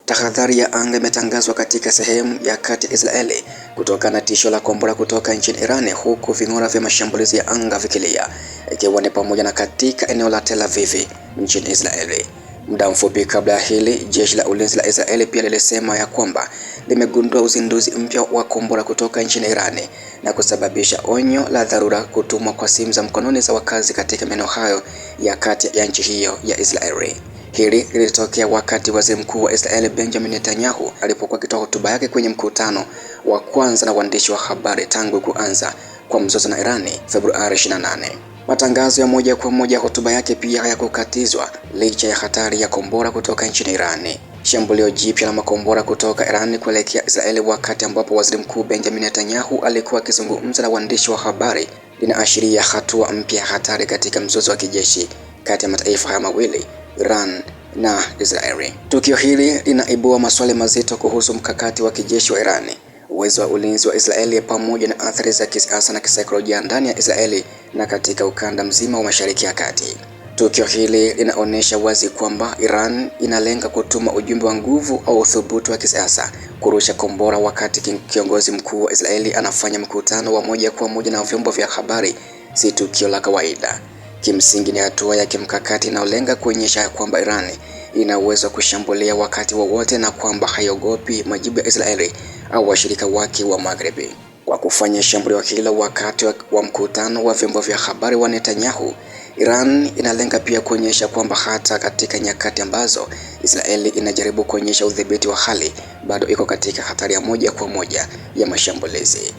Tahadhari ya anga imetangazwa katika sehemu ya kati ya Israeli kutokana na tisho la kombora kutoka nchini Iran, huku ving'ora vya mashambulizi ya anga vikilia, ikiwa ni pamoja na katika eneo la Tel Aviv nchini Israeli. Muda mfupi kabla ya hili, jeshi la ulinzi la Israeli pia lilisema ya kwamba limegundua uzinduzi mpya wa kombora kutoka nchini Iran na kusababisha onyo la dharura kutumwa kwa simu za mkononi za wakazi katika maeneo hayo ya kati ya nchi hiyo ya Israeli. Hili lilitokea wakati waziri mkuu wa Israeli Benjamin Netanyahu alipokuwa akitoa hotuba yake kwenye mkutano wa kwanza na waandishi wa habari tangu kuanza kwa mzozo na Irani Februari 28. Matangazo ya moja kwa moja hotuba yake pia hayakukatizwa licha ya hatari ya kombora kutoka nchini Irani. Shambulio jipya la makombora kutoka Irani kuelekea Israeli wakati ambapo waziri mkuu Benjamin Netanyahu alikuwa akizungumza na waandishi wa habari linaashiria hatua mpya hatari katika mzozo wa kijeshi kati ya mataifa haya mawili, Iran na Israeli. Tukio hili linaibua maswali mazito kuhusu mkakati wa kijeshi wa Irani, uwezo wa ulinzi wa Israeli pamoja na athari za kisiasa na kisaikolojia ndani ya Israeli na katika ukanda mzima wa Mashariki ya Kati. Tukio hili linaonyesha wazi kwamba Iran inalenga kutuma ujumbe wa nguvu au uthubutu wa kisiasa, kurusha kombora wakati kiongozi mkuu wa Israeli anafanya mkutano wa moja kwa moja na vyombo vya habari, si tukio la kawaida. Kimsingi ni hatua ya kimkakati inayolenga kuonyesha kwamba Iran ina uwezo wa kushambulia wakati wowote na kwamba haiogopi majibu ya Israeli au washirika wake wa Magharibi. Kwa kufanya shambulio hilo wakati wa mkutano wa vyombo vya habari wa Netanyahu, Iran inalenga pia kuonyesha kwamba hata katika nyakati ambazo Israeli inajaribu kuonyesha udhibiti wa hali, bado iko katika hatari ya moja kwa moja ya mashambulizi.